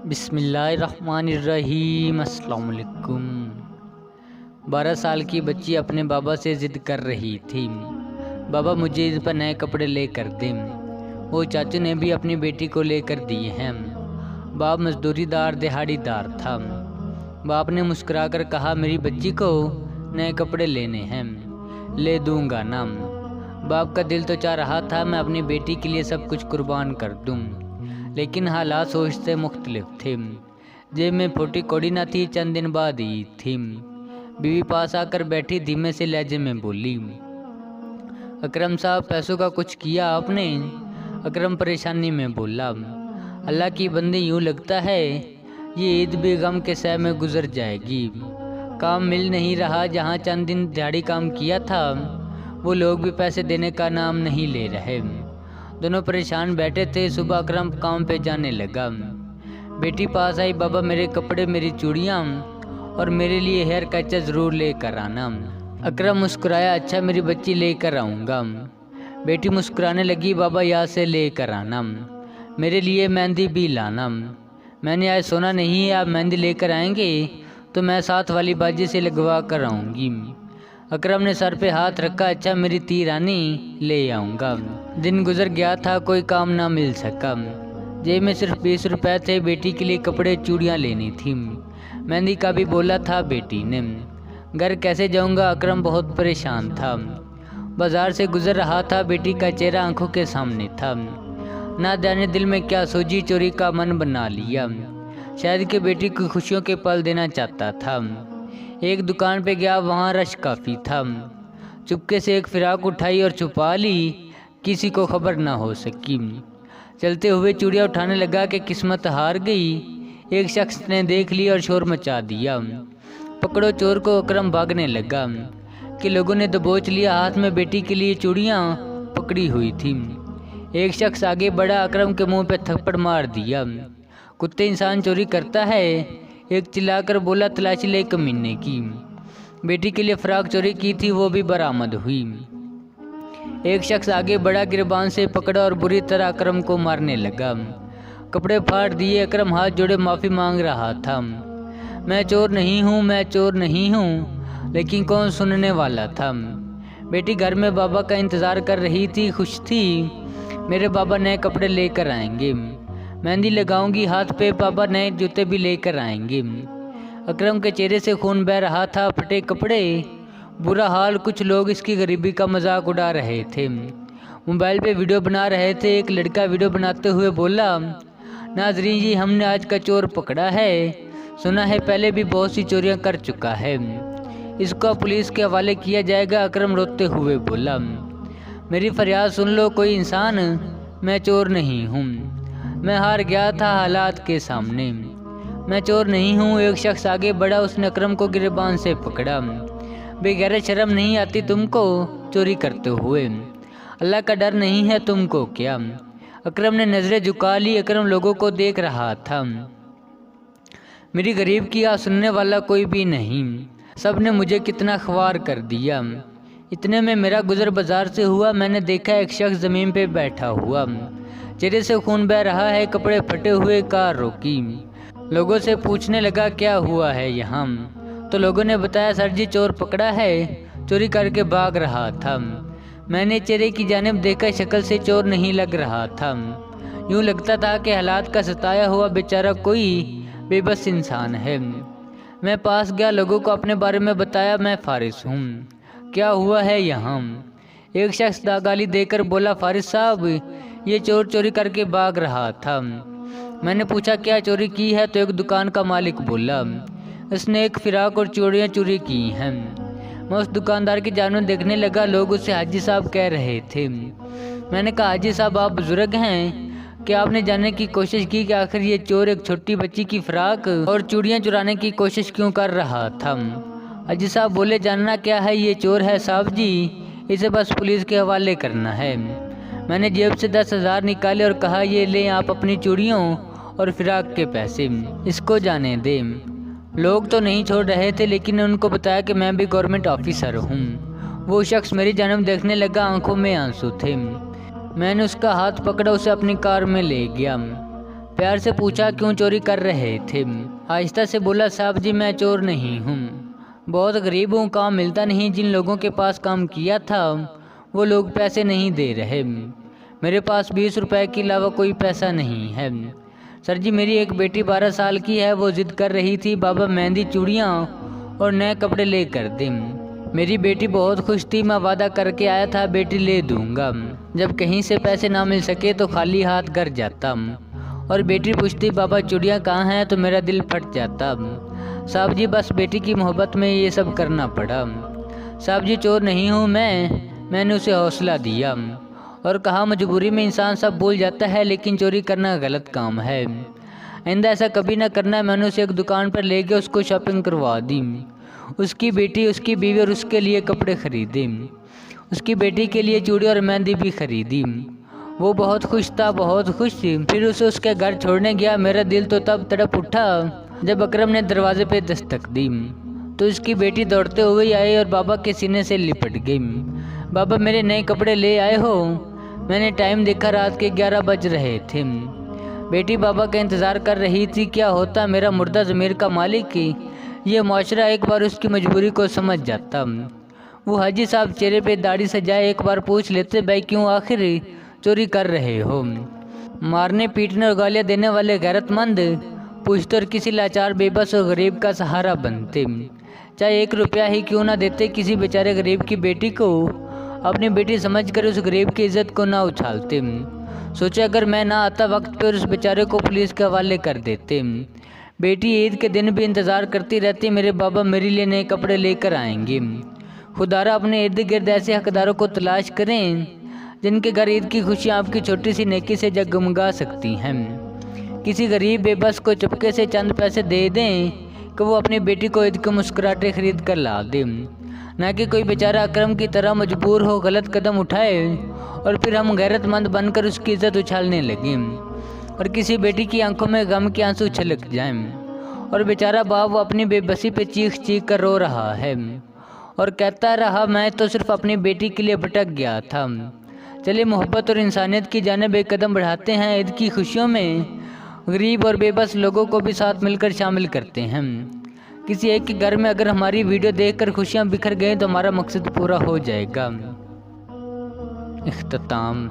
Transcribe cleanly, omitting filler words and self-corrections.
बिस्मिल्लाहिर्रहमानिर्रहीम। अस्सलाम वालेकुम। 12 साल की बच्ची अपने बाबा से ज़िद कर रही थी, बाबा मुझे ईद पर नए कपड़े लेकर दें। वो चाचू ने भी अपनी बेटी को लेकर दिए हैं। बाप मजदूरीदार दिहाड़ीदार था। बाप ने मुस्कुराकर कहा, मेरी बच्ची को नए कपड़े लेने हैं, ले दूंगा ना। बाप का दिल तो चाह रहा था मैं अपनी बेटी के लिए सब कुछ कुर्बान कर दूं, लेकिन हालात सोच से मुख्तलिफ थे। जेब में फूटी कौड़ी न थी। चंद दिन बाद ईद थी। बीवी पास आकर बैठी, धीमे से लहजे में बोली, अकरम साहब पैसों का कुछ किया आपने? अकरम परेशानी में बोला, अल्लाह की बंदी, यूँ लगता है ये ईद भी गम के सह में गुजर जाएगी। काम मिल नहीं रहा। जहाँ चंद दिन दिहाड़ी काम किया था वो लोग भी पैसे देने का नाम नहीं ले रहे। दोनों परेशान बैठे थे। सुबह अकरम काम पे जाने लगा। बेटी पास आई, बाबा मेरे कपड़े, मेरी चूड़ियाँ और मेरे लिए हेयर कैचर ज़रूर लेकर आना। अकरम मुस्कुराया, अच्छा मेरी बच्ची लेकर आऊँगा। बेटी मुस्कुराने लगी, बाबा यहाँ से लेकर आना, मेरे लिए मेहंदी भी लाना। मैंने आज सोना नहीं है, आप मेहंदी लेकर आएंगे तो मैं साथ वाली बाजी से लगवा कर आऊँगी। अकरम ने सर पे हाथ रखा, अच्छा मेरी ती रानी ले आऊँगा। दिन गुजर गया था, कोई काम ना मिल सका। जेब में सिर्फ 20 रुपए थे। बेटी के लिए कपड़े चूड़ियाँ लेनी थी। मेहंदी का भी बोला था बेटी ने। घर कैसे जाऊँगा? अकरम बहुत परेशान था। बाजार से गुजर रहा था, बेटी का चेहरा आंखों के सामने था। ना जाने दिल में क्या सोची, चोरी का मन बना लिया। शायद कि बेटी को खुशियों के पल देना चाहता था। एक दुकान पे गया, वहाँ रश काफ़ी था। चुपके से एक फिराक उठाई और छुपा ली, किसी को खबर ना हो सकी। चलते हुए चूड़ियाँ उठाने लगा कि किस्मत हार गई। एक शख्स ने देख ली और शोर मचा दिया, पकड़ो चोर को। अकरम भागने लगा कि लोगों ने दबोच लिया। हाथ में बेटी के लिए चूड़ियाँ पकड़ी हुई थी। एक शख्स आगे बढ़ा, अकरम के मुंह पे थप्पड़ मार दिया। कुत्ते इंसान चोरी करता है? एक चिल्लाकर बोला, तलाशी ले कमीने की। बेटी के लिए फ्राक चोरी की थी, वो भी बरामद हुई। एक शख्स आगे बढ़ा, गिरबान से पकड़ा और बुरी तरह अकरम को मारने लगा। कपड़े फाड़ दिए। अकरम हाथ जोड़े माफ़ी मांग रहा था, मैं चोर नहीं हूँ, मैं चोर नहीं हूँ। लेकिन कौन सुनने वाला था? बेटी घर में बाबा का इंतज़ार कर रही थी, खुश थी। मेरे बाबा नए कपड़े लेकर आएंगे, मेहंदी लगाऊंगी हाथ पे, पापा नए जूते भी लेकर आएंगे। अकरम के चेहरे से खून बह रहा था। फटे कपड़े, बुरा हाल। कुछ लोग इसकी गरीबी का मजाक उड़ा रहे थे। मोबाइल पे वीडियो बना रहे थे। एक लड़का वीडियो बनाते हुए बोला, नाजरीन जी, हमने आज का चोर पकड़ा है। सुना है पहले भी बहुत सी चोरियां कर चुका है, इसको पुलिस के हवाले किया जाएगा। अकरम रोते हुए बोला, मेरी फरियाद सुन लो कोई इंसान, मैं चोर नहीं हूँ। मैं हार गया था हालात के सामने, मैं चोर नहीं हूँ। एक शख्स आगे बढ़ा, उसने अकरम को गिरबान से पकड़ा। बेगैरत, शर्म नहीं आती तुमको चोरी करते हुए? अल्लाह का डर नहीं है तुमको क्या? अकरम ने नज़रें झुका ली। अकरम लोगों को देख रहा था। मेरी गरीब की आवाज़ सुनने वाला कोई भी नहीं। सब ने मुझे कितना ख्वार कर दिया। इतने में मेरा गुजर बाजार से हुआ। मैंने देखा एक शख्स ज़मीन पे बैठा हुआ, चेहरे से खून बह रहा है, कपड़े फटे हुए। कार रोकी, लोगों से पूछने लगा क्या हुआ है यहाँ? तो लोगों ने बताया, सर जी चोर पकड़ा है, चोरी करके भाग रहा था। मैंने चेहरे की जानिब देखा, शक्ल से चोर नहीं लग रहा था। यूँ लगता था कि हालात का सताया हुआ बेचारा कोई बेबस इंसान है। मैं पास गया, लोगों को अपने बारे में बताया, मैं फारिस हूँ, क्या हुआ है यहाँ? एक शख्स गाली देकर बोला, फारिस साहब ये चोर चोरी करके भाग रहा था। मैंने पूछा क्या चोरी की है? तो एक दुकान का मालिक बोला, उसने एक फिराक और चूड़ियाँ चोरी की हैं। मैं उस दुकानदार की जानवर देखने लगा। लोग उसे हाजी साहब कह रहे थे। मैंने कहा, हाजी साहब आप बुजुर्ग हैं, क्या आपने जानने की कोशिश की कि आखिर ये चोर एक छोटी बच्ची की फ्राक और चूड़ियाँ चुराने की कोशिश क्यों कर रहा था? हाजी साहब बोले, जानना क्या है, ये चोर है साहब जी, इसे बस पुलिस के हवाले करना है। मैंने जेब से 10,000 निकाले और कहा, ये लें आप अपनी चूड़ियों और फिराक के पैसे, इसको जाने दें। लोग तो नहीं छोड़ रहे थे, लेकिन उनको बताया कि मैं भी गवर्नमेंट ऑफिसर हूँ। वो शख्स मेरी जानब देखने लगा, आंखों में आंसू थे। मैंने उसका हाथ पकड़ा, उसे अपनी कार में ले गया। प्यार से पूछा क्यों चोरी कर रहे थे। आहिस्ता से बोला साहब जी मैं चोर नहीं हूँ, बहुत गरीब हूँ, काम मिलता नहीं, जिन लोगों के पास काम किया था वो लोग पैसे नहीं दे रहे, मेरे पास 20 रुपए के अलावा कोई पैसा नहीं है। सर जी मेरी एक बेटी 12 साल की है, वो जिद कर रही थी बाबा मेहंदी चूड़ियाँ और नए कपड़े ले कर दे। मेरी बेटी बहुत खुश थी, मैं वादा करके आया था बेटी ले दूंगा। जब कहीं से पैसे ना मिल सके तो खाली हाथ घर जाता और बेटी पूछती बाबा चूड़ियाँ कहाँ हैं, तो मेरा दिल फट जाता। साहब जी बस बेटी की मोहब्बत में ये सब करना पड़ा। साहब जी चोर नहीं हूँ मैंने उसे हौसला दिया और कहा मजबूरी में इंसान सब भूल जाता है, लेकिन चोरी करना गलत काम है, आइंदा ऐसा कभी ना करना। मैंने उसे एक दुकान पर ले गया, उसको शॉपिंग करवा दी, उसकी बेटी, उसकी बीवी और उसके लिए कपड़े खरीदे, उसकी बेटी के लिए चूड़ी और मेहंदी भी खरीदी। वो बहुत खुश था, बहुत खुश। फिर उसे उसके घर छोड़ने गया। मेरा दिल तो तब तड़प उठा जब अकरम ने दरवाजे पे दस्तक दी तो उसकी बेटी दौड़ते हुए आई और बाबा के सीने से लिपट गई। बाबा मेरे नए कपड़े ले आए हो? मैंने टाइम देखा, रात के 11 बज रहे थे। बेटी बाबा का इंतज़ार कर रही थी। क्या होता मेरा मुर्दा ज़मीर का मालिक, ये मुआशरा एक बार उसकी मजबूरी को समझ जाता। वो हाजी साहब चेहरे पे दाढ़ी सजाए एक बार पूछ लेते भाई क्यों आखिर चोरी कर रहे हो। मारने पीटने और गालियाँ देने वाले गैरतमंद पूछते और किसी लाचार बेबस और गरीब का सहारा बनते, चाहे 1 रुपया ही क्यों ना देते। किसी बेचारे गरीब की बेटी को अपनी बेटी समझकर उस गरीब की इज्जत को ना उछालते। सोचे अगर मैं ना आता वक्त पर उस बेचारे को पुलिस के हवाले कर देते। बेटी ईद के दिन भी इंतज़ार करती रहती, मेरे बाबा मेरे लिए नए कपड़े लेकर आएंगे। खुदारा अपने इर्द गिर्द ऐसे हकदारों को तलाश करें जिनके घर ईद की खुशियाँ आपकी छोटी सी नेकी से जगमगा सकती हैं। किसी गरीब बेबस को चुपके से चंद पैसे दे दें कि वो अपनी बेटी को ईद के मुस्कुराहटें खरीद कर ला दे, ना कि कोई बेचारा अकरम की तरह मजबूर हो गलत कदम उठाए और फिर हम गैरतमंद बनकर उसकी इज्जत उछालने लगें और किसी बेटी की आंखों में गम के आंसू छलक जाएं और बेचारा बाप वो अपनी बेबसी पे चीख चीख कर रो रहा है और कहता रहा मैं तो सिर्फ अपनी बेटी के लिए भटक गया था। चलिए मोहब्बत और इंसानियत की जानिब एक कदम बढ़ाते हैं। ईद की खुशियों में गरीब और बेबस लोगों को भी साथ मिलकर शामिल करते हैं। किसी एक के घर में अगर हमारी वीडियो देखकर खुशियां बिखर गई तो हमारा मकसद पूरा हो जाएगा। इख्तिताम।